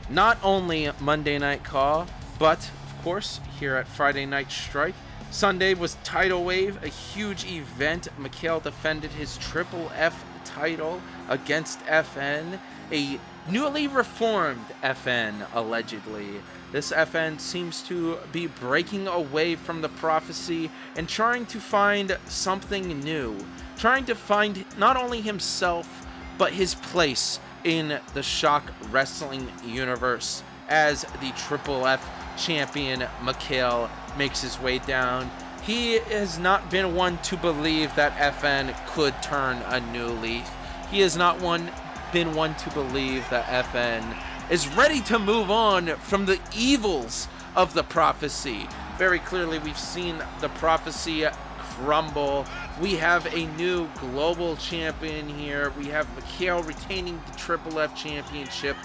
not only Monday Night Call, but, of course, here at Friday Night Strike. Sunday was Tidal Wave, a huge event. Mikhail defended his Triple F title against FN, a newly reformed FN, allegedly. This FN seems to be breaking away from the prophecy and trying to find something new. Trying to find not only himself, but his place in the ShockWrestling universe as the Triple F champion. Mikhail makes his way down. He has not been one to believe that FN could turn a new leaf. He has not been one to believe that FN is ready to move on from the evils of the prophecy. Very clearly, we've seen the prophecy crumble. We have a new global champion here. We have Mikhail retaining the Triple F championship.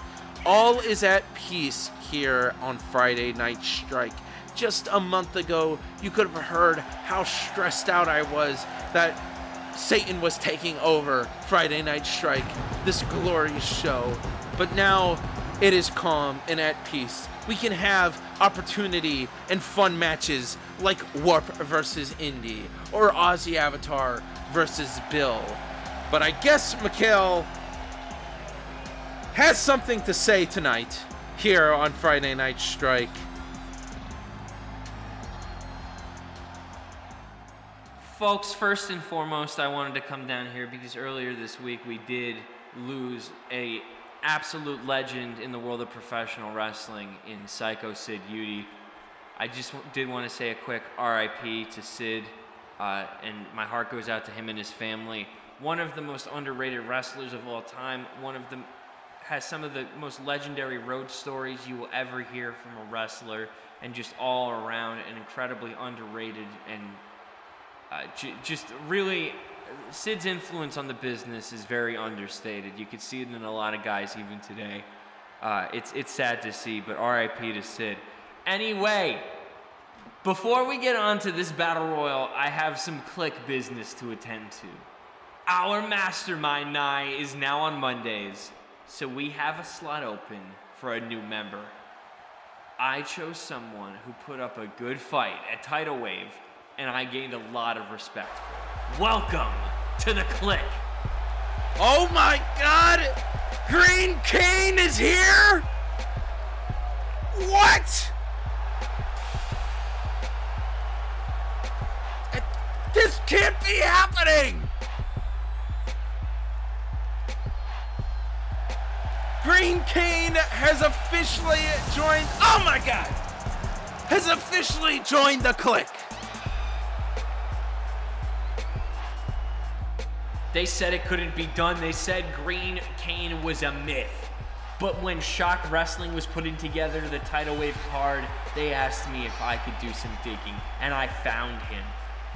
All is at peace here on Friday Night Strike. Just a month ago, you could have heard how stressed out I was that Satan was taking over Friday Night Strike, this glorious show. But now it is calm and at peace. We can have opportunity and fun matches like Warp versus Indy or Aussie Avatar versus Bill. But I guess Mikhail has something to say tonight here on Friday Night Strike. Folks, first and foremost, I wanted to come down here because earlier this week we did lose a absolute legend in the world of professional wrestling in Psycho Sid Udy. I just did want to say a quick RIP to Sid, and my heart goes out to him and his family. One of the most underrated wrestlers of all time, has some of the most legendary road stories you will ever hear from a wrestler, and just all around an incredibly underrated and just really, Sid's influence on the business is very understated. You could see it in a lot of guys even today. It's sad to see, but RIP to Sid. Anyway, before we get on to this battle royal, I have some click business to attend to. Our mastermind night is now on Mondays, so we have a slot open for a new member. I chose someone who put up a good fight at Tidal Wave, and I gained a lot of respect for it. Welcome to the click. Oh my God! Green Kane is here? What? This can't be happening! Green Kane has officially joined, oh my God! Has officially joined the click. They said it couldn't be done. They said Green Kane was a myth. But when ShockWrestling was putting together the Tidal Wave card, they asked me if I could do some digging, and I found him.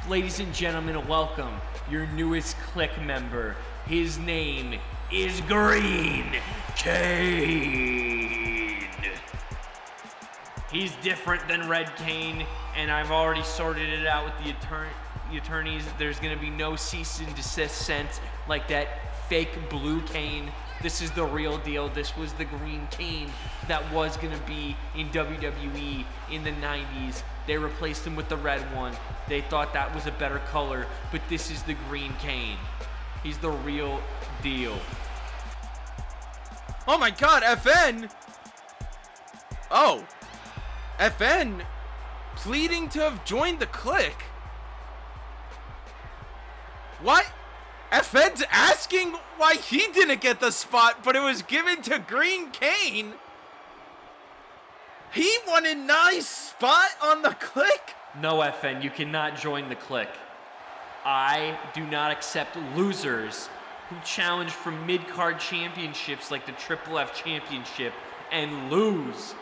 Ladies and gentlemen, welcome your newest click member. His name is Green Kane. He's different than Red Kane, and I've already sorted it out with the attorneys. There's going to be no cease and desist sent like that fake blue Kane. This is the real deal. This was the green Kane that was going to be in WWE in the 90s. They replaced him with the red one. They thought that was a better color, but this is the green Kane. He's the real deal. Oh my god, FN! Oh. FN pleading to have joined the clique. What? FN's asking why he didn't get the spot, but it was given to Green Kane? He won a nice spot on the clique? No, FN, you cannot join the clique. I do not accept losers who challenge for mid-card championships like the Triple F Championship and lose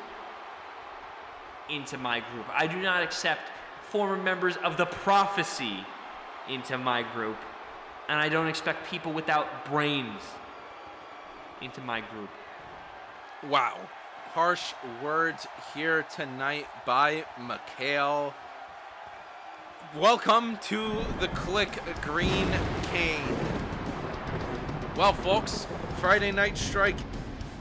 into my group. I do not accept former members of the Prophecy into my group. And I don't expect people without brains into my group. Wow. Harsh words here tonight by Mikhail. Welcome to the clique, Green Kane. Well, folks, Friday Night Strike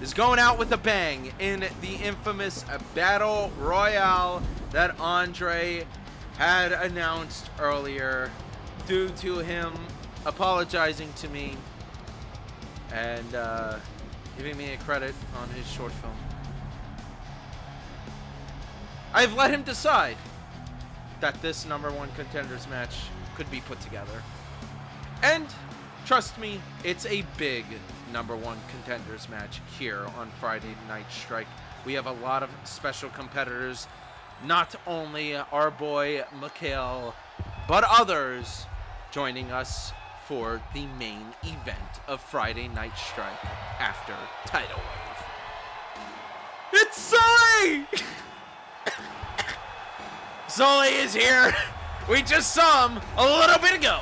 is going out with a bang in the infamous Battle Royale that Andre had announced earlier, due to him apologizing to me and giving me a credit on his short film. I've let him decide that this #1 contenders match could be put together. And trust me, it's a big #1 contenders match here on Friday Night Strike. We have a lot of special competitors, not only our boy Mikhail, but others joining us for the main event of Friday Night Strike after Tidal Wave. It's Sully! Sully is here. We just saw him a little bit ago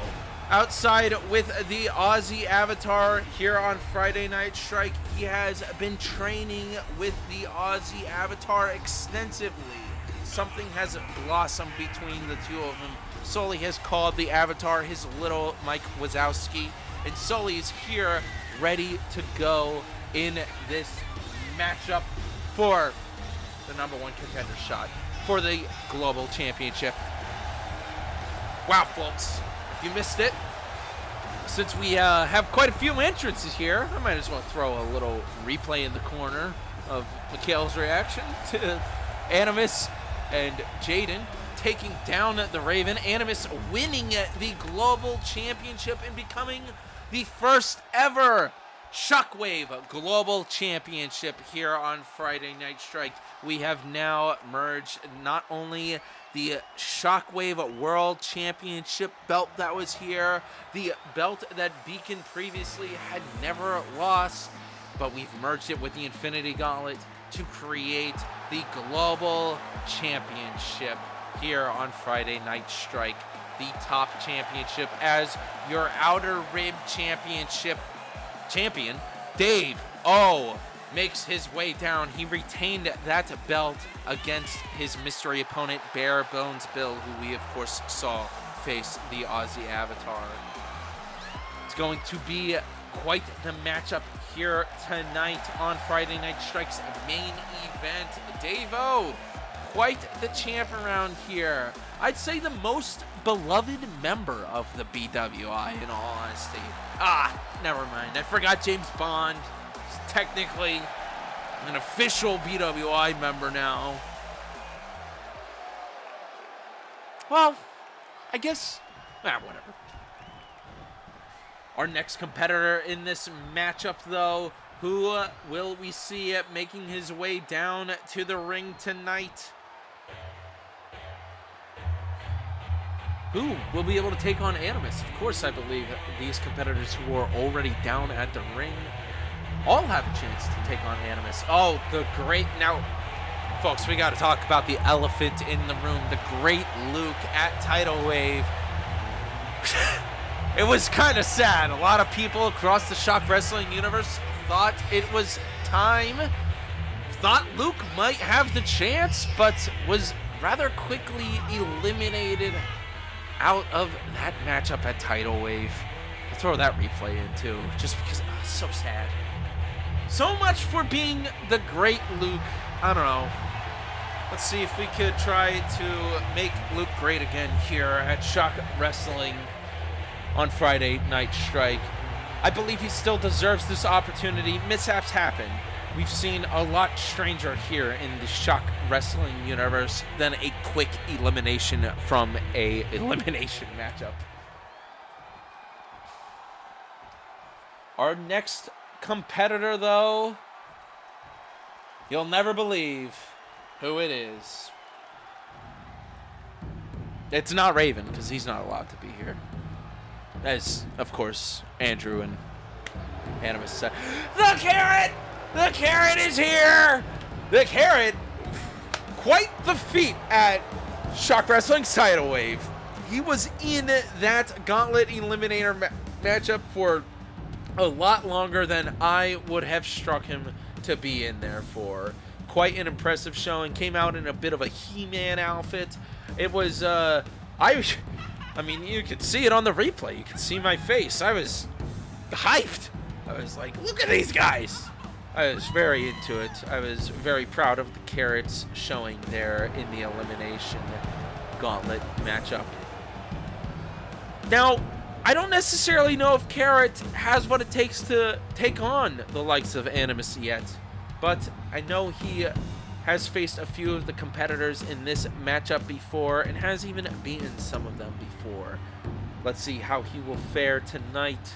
outside with the Aussie Avatar here on Friday Night Strike. He has been training with the Aussie Avatar extensively. Something has blossomed between the two of them. Sully has called the Avatar his little Mike Wazowski, and Sully is here ready to go in this matchup for the #1 contender shot for the Global Championship. Wow, folks, if you missed it, since we have quite a few entrances here, I might as well throw a little replay in the corner of Mikhail's reaction to Animus and Jaden taking down the Raven. Animus winning the Global Championship and becoming the first ever Shockwave Global Championship here on Friday Night Strike. We have now merged not only the Shockwave World Championship belt that was here, the belt that Beacon previously had never lost, but we've merged it with the Infinity Gauntlet to create the Global Championship here on Friday Night Strike. The top championship as your Outer Rib Championship champion, Dave O, makes his way down. He retained that belt against his mystery opponent, Bare Bones Bill, who we, of course, saw face the Aussie Avatar. It's going to be quite the matchup here tonight on Friday Night Strike's main event. Dave O, quite the champ around here. I'd say the most beloved member of the BWI, in all honesty. Never mind. I forgot James Bond is technically an official BWI member now. Well, I guess, whatever. Our next competitor in this matchup, though, who will we see making his way down to the ring tonight? Who will be able to take on Animus? Of course, I believe these competitors who are already down at the ring all have a chance to take on Animus. Oh, the great... Now, folks, we got to talk about the elephant in the room, the great Luke at Tidal Wave. It was kind of sad. A lot of people across the Shock Wrestling universe thought it was time thought Luke might have the chance, but was rather quickly eliminated out of that matchup at Tidal Wave. I'll throw that replay in too, just because it's so sad. So much for being the great Luke. I don't know. Let's see if we could try to make Luke great again here at Shock Wrestling on Friday Night Strike. I believe he still deserves this opportunity. Mishaps happen. We've seen a lot stranger here in the Shock Wrestling universe than a quick elimination from a elimination matchup. Our next competitor, though, you'll never believe who it is. It's not Raven, because he's not allowed to be here. As, of course, Andrew and Animus said. The Carrot! The Carrot is here! The Carrot, quite the feat at Shock Wrestling's Tidal Wave. He was in that Gauntlet Eliminator matchup for a lot longer than I would have struck him to be in there for. Quite an impressive showing. Came out in a bit of a He-Man outfit. It was, I mean, you could see it on the replay. You could see my face. I was hyped. I was like, look at these guys. I was very into it. I was very proud of the Carrots showing there in the Elimination Gauntlet matchup. Now, I don't necessarily know if Carrot has what it takes to take on the likes of Animus yet, but I know he has faced a few of the competitors in this matchup before and has even beaten some of them before. Let's see how he will fare tonight.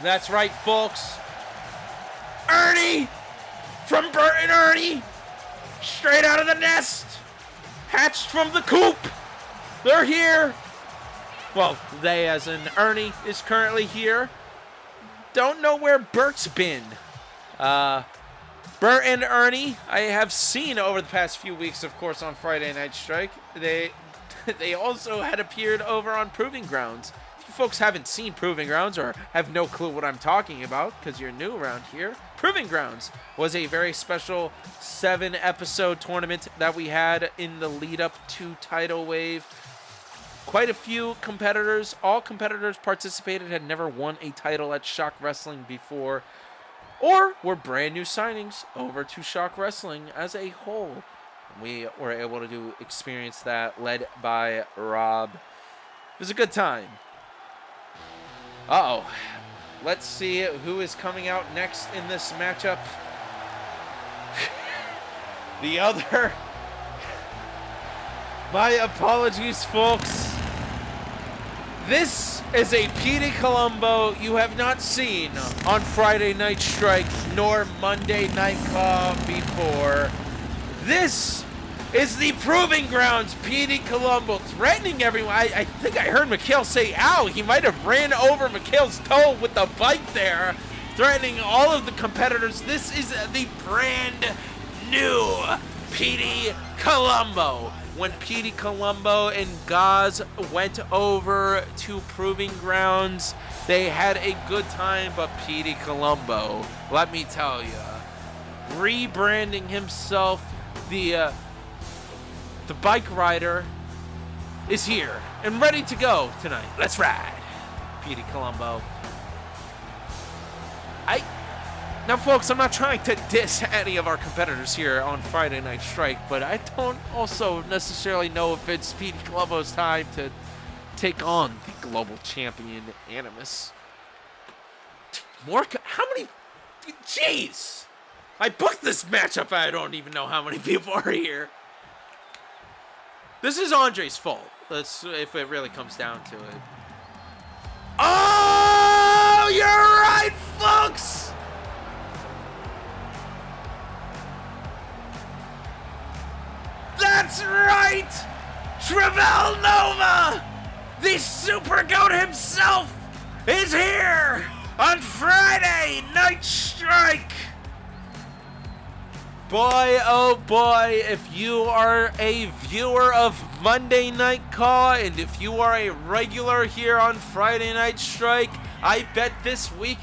That's right, folks. Ernie from Bert and Ernie, straight out of the nest, hatched from the coop. They're here. Well, they as in Ernie is currently here. Don't know where Bert's been. Bert and Ernie, I have seen over the past few weeks, of course, on Friday Night Strike. They also had appeared over on Proving Grounds. If you folks haven't seen Proving Grounds or have no clue what I'm talking about because you're new around here, Proving Grounds was a very special 7-episode tournament that we had in the lead up to Tidal Wave. Quite a few competitors, all competitors participated, had never won a title at Shock Wrestling before, or were brand new signings over to Shock Wrestling as a whole. We were able to experience that, led by Rob. It was a good time. Uh-oh. Let's see who is coming out next in this matchup. The other... My apologies, folks. This is a Petey Colombo you have not seen on Friday Night Strike nor Monday Night Claw before. This is the Proving Grounds Petey Colombo threatening everyone. I think I heard Mikhail say, ow, he might have ran over Mikhail's toe with the bike there, threatening all of the competitors. This is the brand new Petey Colombo. When Petey Colombo and Gaz went over to Proving Grounds, they had a good time, but Petey Colombo, let me tell you, rebranding himself, the bike rider, is here and ready to go tonight. Let's ride, Petey Colombo. Now, folks, I'm not trying to diss any of our competitors here on Friday Night Strike, but I don't also necessarily know if it's Petey Colombo's time to take on the global champion, Animus. How many? Jeez! I booked this matchup, I don't even know how many people are here. This is Andre's fault, if it really comes down to it. Oh, you're right, folks! That's right! Travell Nova, the Super Goat himself, is here on Friday Night Strike. Boy, oh boy, if you are a viewer of Monday Night Claw and if you are a regular here on Friday Night Strike, I bet this week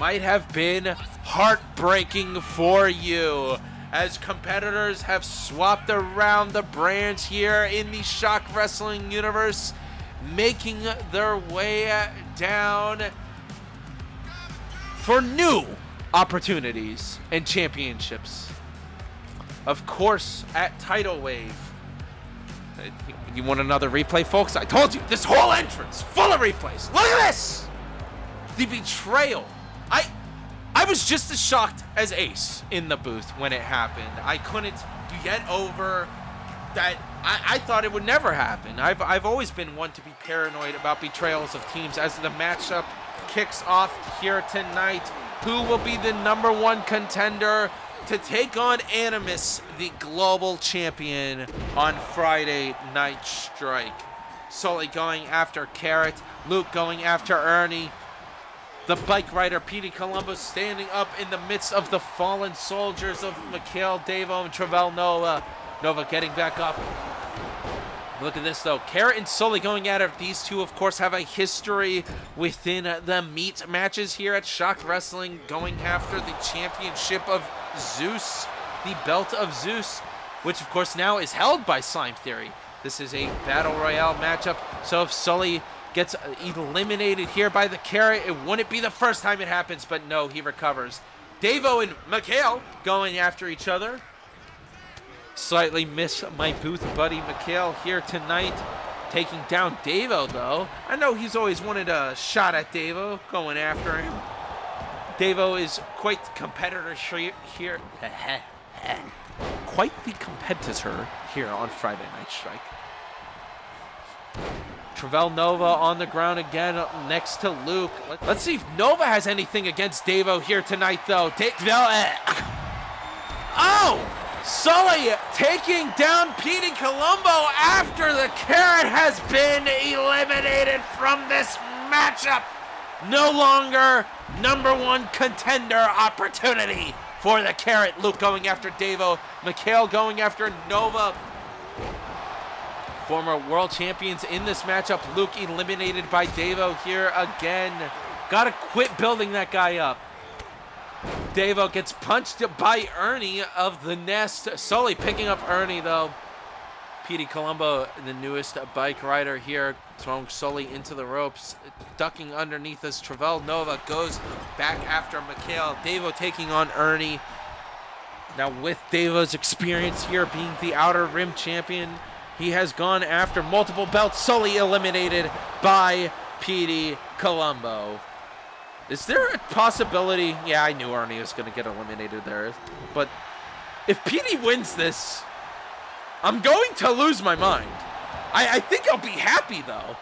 might have been heartbreaking for you, as competitors have swapped around the brands here in the Shock Wrestling universe, making their way down for new opportunities and championships. Of course, at Tidal Wave. You want another replay, folks? I told you, this whole entrance full of replays. Look at this! The betrayal. I was just as shocked as Ace in the booth when it happened. I couldn't get over that. I thought it would never happen. I've always been one to be paranoid about betrayals of teams. As the matchup kicks off here tonight, who will be the number one contender to take on Animus, the global champion, on Friday Night Strike? Sully going after Carrot, Luke going after Ernie. The bike rider, Petey Colombo, standing up in the midst of the fallen soldiers of Mikhail, Davo, and Travell Nova. Nova getting back up. Look at this, though. Carrot and Sully going at it. These two, of course, have a history within the meat matches here at Shock Wrestling, going after the championship of Zeus, the belt of Zeus, which, of course, now is held by Slime Theory. This is a Battle Royale matchup, so if Sully gets eliminated here by the Carrot, it wouldn't be the first time it happens, but no, he recovers. Davo and Mikhail going after each other. Slightly miss my booth buddy Mikhail here tonight, taking down Davo, though. I know he's always wanted a shot at Davo, going after him. Davo is quite the competitor here. Quite the competitor here on Friday Night Strike. Travell Nova on the ground again next to Luke. Let's see if Nova has anything against Davo here tonight, though. Sully taking down Petey Colombo after the Carrot has been eliminated from this matchup. No longer number one contender opportunity for the Carrot. Luke going after Davo. Mikhail going after Nova. Former world champions in this matchup. Luke eliminated by Davo here again. Gotta quit building that guy up. Davo gets punched by Ernie of the Nest. Sully picking up Ernie, though. Petey Colombo, the newest bike rider here, throwing Sully into the ropes, ducking underneath as Travell Nova goes back after Mikhail. Davo taking on Ernie. Now with Davo's experience here being the Outer Rim champion, he has gone after multiple belts. Sully eliminated by Petey Colombo. Is there a possibility? Yeah, I knew Ernie was going to get eliminated there. But if Petey wins this, I'm going to lose my mind. I think I'll be happy, though.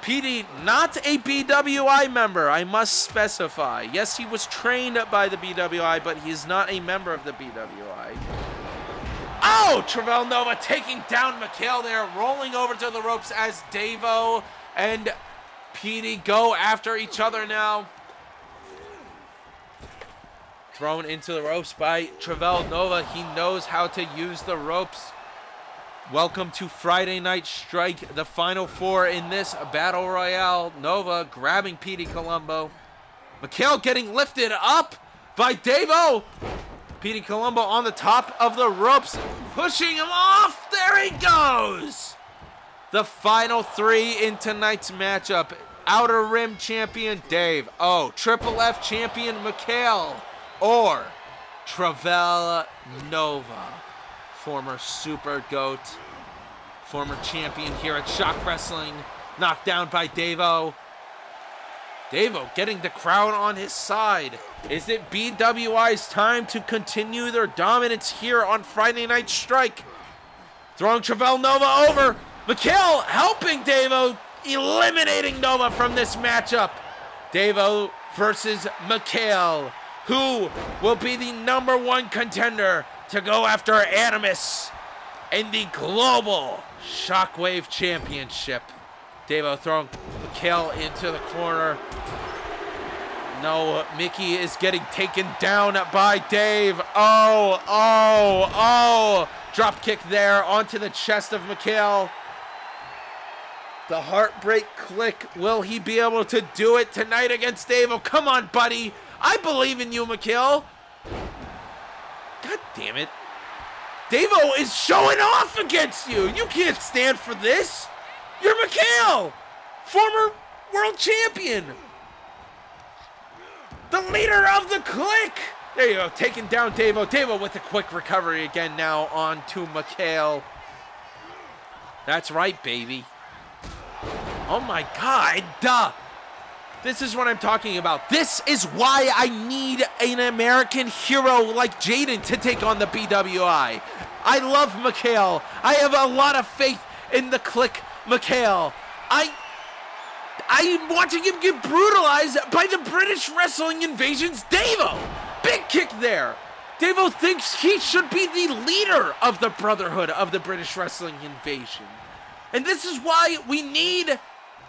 Petey, not a BWI member, I must specify. Yes, he was trained by the BWI, but he's not a member of the BWI. Oh, Travell Nova taking down Mikhail there, rolling over to the ropes as Davo and Petey go after each other now. Thrown into the ropes by Travell Nova. He knows how to use the ropes. Welcome to Friday Night Strike, the final four in this Battle Royale. Nova grabbing Petey Colombo. Mikhail getting lifted up by Davo. Petey Colombo on the top of the ropes, pushing him off. There he goes. The final three in tonight's matchup. Outer Rim champion Dave. Triple F champion Mikhail. Or Travell Nova, former Super Goat, former champion here at Shock Wrestling, knocked down by Davo. Davo getting the crowd on his side. Is it BWI's time to continue their dominance here on Friday Night Strike? Throwing Travell Nova over. Mikhail helping Davo, eliminating Nova from this matchup. Davo versus Mikhail. Who will be the number one contender to go after Animus in the Global Shockwave Championship? Davo throwing Mikhail into the corner. No, Mickey is getting taken down by Dave. Drop kick there onto the chest of Mikhail. The heartbreak click. Will he be able to do it tonight against Dave? Come on, buddy. I believe in you, Mikhail. God damn it. Davo is showing off against you. You can't stand for this. You're Mikhail, former world champion. The leader of the Clique. There you go, taking down Davo. Davo with a quick recovery again now on to Mikhail. That's right, baby. Oh my God, duh. This is what I'm talking about. This is why I need an American hero like Jaden to take on the BWI. I love Mikhail. I have a lot of faith in the Clique, Mikhail. I'm watching him get brutalized by the British Wrestling Invasion's Davo. Big kick there. Davo thinks he should be the leader of the Brotherhood of the British Wrestling Invasion. And this is why we need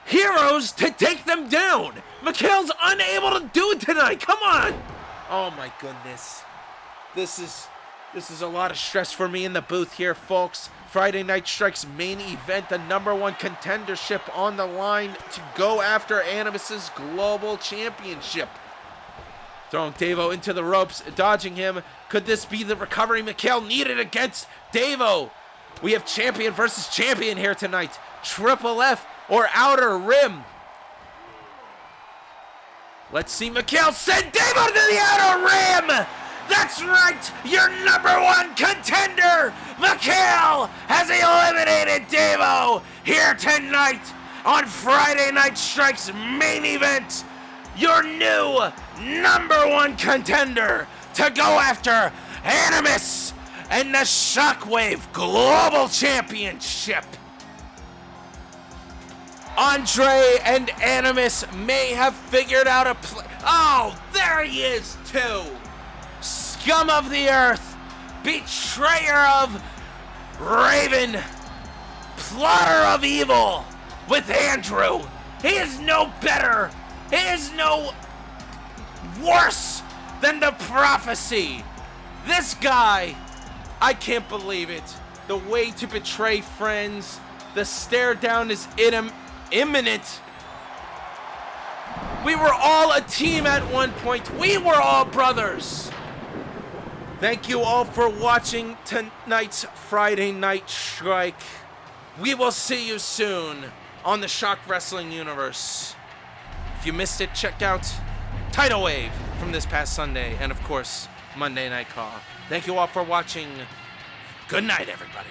heroes to take them down. Mikhail's unable to do it tonight. Come on. Oh my goodness. This is a lot of stress for me in the booth here, folks. Friday Night Strike's main event, the #1 contendership on the line to go after Animus's global championship. Throwing Davo into the ropes, dodging him. Could this be the recovery Mikhail needed against Davo? We have champion versus champion here tonight. Triple F or Outer Rim. Let's see Mikhail send Davo to the Outer Rim. That's right, your #1 contender, Mikhail, has eliminated Davo here tonight on Friday Night Strike's main event. Your new #1 contender to go after Animus and the Shockwave Global Championship. Andre and Animus may have figured out a Oh, there he is too. Scum of the earth, betrayer of Raven, plotter of evil with Andrew. He is no better. He is no worse than the prophecy. This guy, I can't believe it. The way to betray friends, the stare down is imminent. We were all a team at one point. We were all brothers. Thank you all for watching tonight's Friday Night Strike. We will see you soon on the Shock Wrestling universe. If you missed it, check out Tidal Wave from this past Sunday, and of course, Monday Night Call. Thank you all for watching. Good night, everybody.